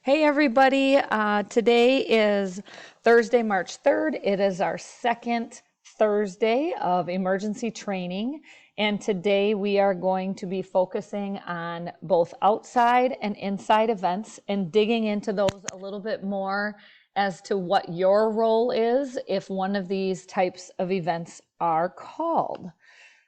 Hey everybody, today is Thursday, March 3rd. It is our second Thursday of emergency training, and today we are going to be focusing on both outside and inside events and digging into those a little bit more as to what your role is if one of these types of events are called.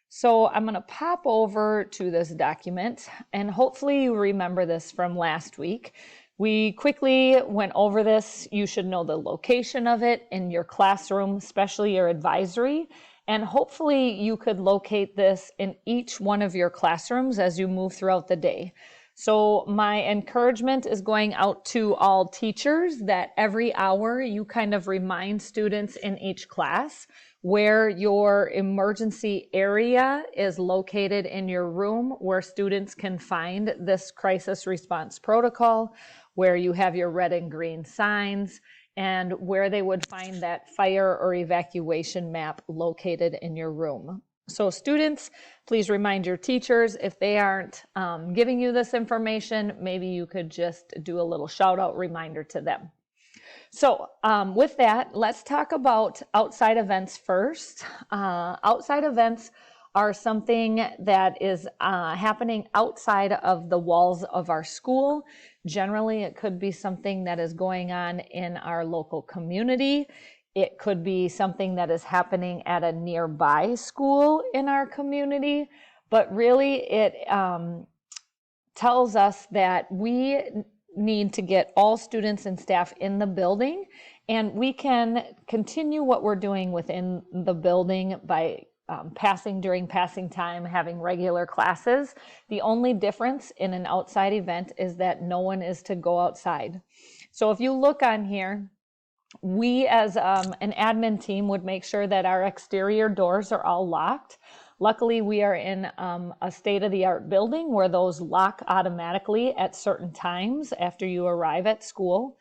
So I'm going to pop over to this document, and hopefully you remember this from last week. We quickly went over this. You should know the location of it in your classroom, especially your advisory, and hopefully you could locate this in each one of your classrooms as you move throughout the day. So my encouragement is going out to all teachers that every hour you kind of remind students in each class where your emergency area is located in your room, where students can find this crisis response protocol, where you have your red and green signs, and where they would find that fire or evacuation map located in your room. So students, please remind your teachers if they aren't giving you this information, maybe you could just do a little shout out reminder to them. So with that, let's talk about outside events first. Outside events are something that is happening outside of the walls of our school. Generally, it could be something that is going on in our local community. It could be something that is happening at a nearby school in our community, but really it tells us that we need to get all students and staff in the building, and we can continue what we're doing within the building by during passing time, having regular classes. The only difference in an outside event is that no one is to go outside. So if you look on here, we as an admin team would make sure that our exterior doors are all locked. Luckily, we are in a state-of-the-art building where those lock automatically at certain times after you arrive at school.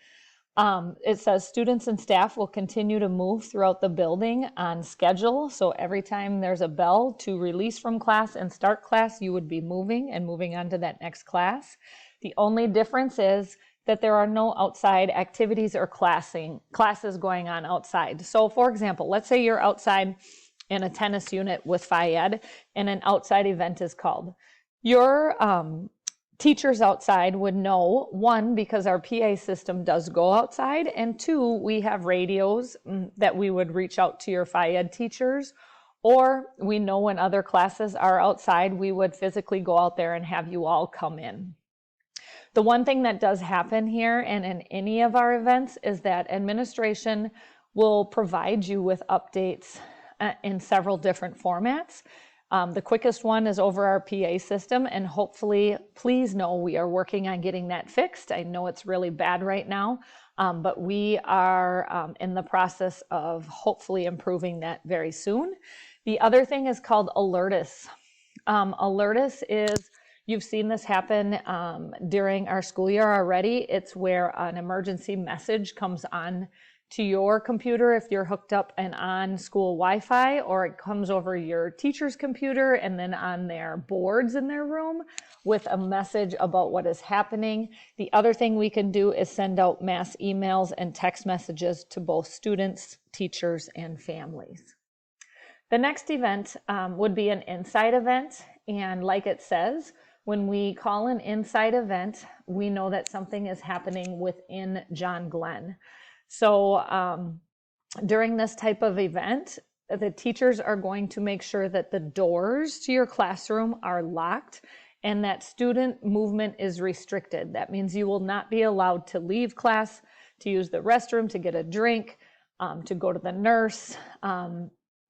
It says students and staff will continue to move throughout the building on schedule. So every time there's a bell to release from class and start class, you would be moving on to that next class. The only difference is that there are no outside activities or classes going on outside. So for example, let's say you're outside in a tennis unit with Phi-Ed and an outside event is called. Your teachers outside would know, one, because our PA system does go outside, and two, we have radios that we would reach out to your Phi-Ed teachers, or we know when other classes are outside, we would physically go out there and have you all come in. The one thing that does happen here and in any of our events is that administration will provide you with updates in several different formats. The quickest one is over our PA system, and hopefully, please know we are working on getting that fixed. I know it's really bad right now, but we are in the process of hopefully improving that very soon. The other thing is called Alertus. Alertus is, you've seen this happen during our school year already. It's where an emergency message comes on to your computer if you're hooked up and on school Wi-Fi, or it comes over your teacher's computer and then on their boards in their room with a message about what is happening. The other thing we can do is send out mass emails and text messages to both students, teachers, and families. The next event would be an inside event, and like it says, when we call an inside event, we know that something is happening within John Glenn. So during this type of event, the teachers are going to make sure that the doors to your classroom are locked and that student movement is restricted. That means you will not be allowed to leave class, to use the restroom, to get a drink, to go to the nurse.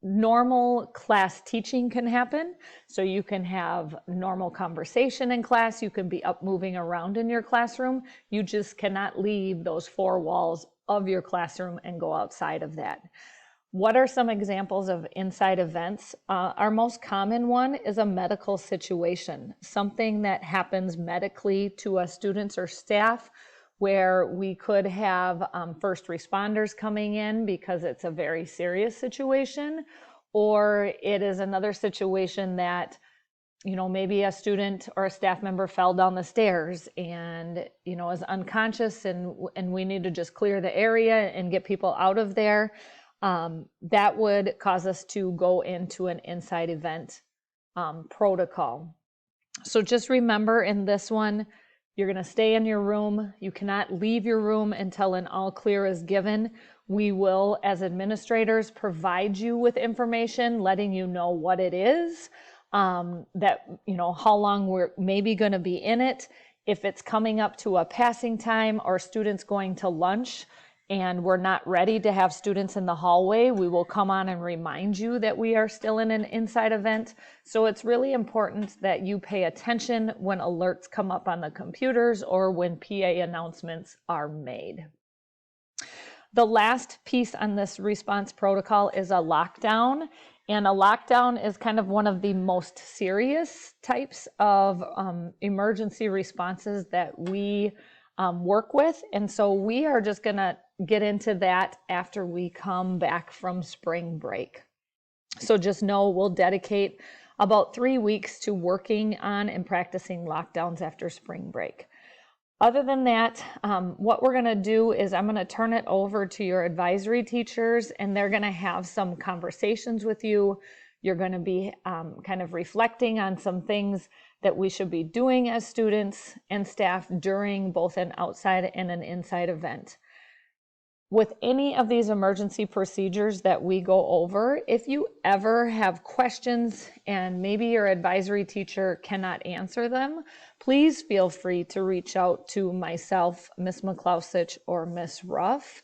Normal class teaching can happen, so you can have normal conversation in class, you can be up moving around in your classroom, you just cannot leave those four walls of your classroom and go outside of that. What are some examples of inside events? Our most common one is a medical situation, something that happens medically to us students or staff, where we could have first responders coming in because it's a very serious situation, or it is another situation that maybe a student or a staff member fell down the stairs and, is unconscious, and we need to just clear the area and get people out of there. That would cause us to go into an inside event protocol. So just remember, in this one, you're going to stay in your room. You cannot leave your room until an all clear is given. We will, as administrators, provide you with information letting you know what it is, that, how long we're maybe going to be in it. If it's coming up to a passing time or students going to lunch and we're not ready to have students in the hallway, we will come on and remind you that we are still in an inside event. So it's really important that you pay attention when alerts come up on the computers or when PA announcements are made. The last piece on this response protocol is a lockdown. And a lockdown is kind of one of the most serious types of emergency responses that we work with. And so we are just going to get into that after we come back from spring break. So just know we'll dedicate about 3 weeks to working on and practicing lockdowns after spring break. Other than that, what we're going to do is I'm going to turn it over to your advisory teachers, and they're going to have some conversations with you. You're going to be kind of reflecting on some things that we should be doing as students and staff during both an outside and an inside event. With any of these emergency procedures that we go over, if you ever have questions and maybe your advisory teacher cannot answer them, please feel free to reach out to myself, Ms. McClausich, or Ms. Ruff.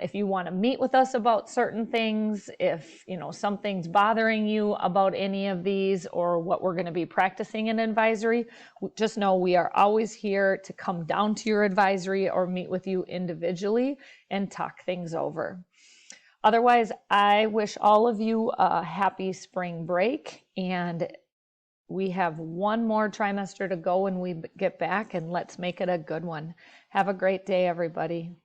If you want to meet with us about certain things, if something's bothering you about any of these or what we're going to be practicing in advisory, just know we are always here to come down to your advisory or meet with you individually and talk things over. Otherwise, I wish all of you a happy spring break, and we have one more trimester to go when we get back, and let's make it a good one. Have a great day, everybody.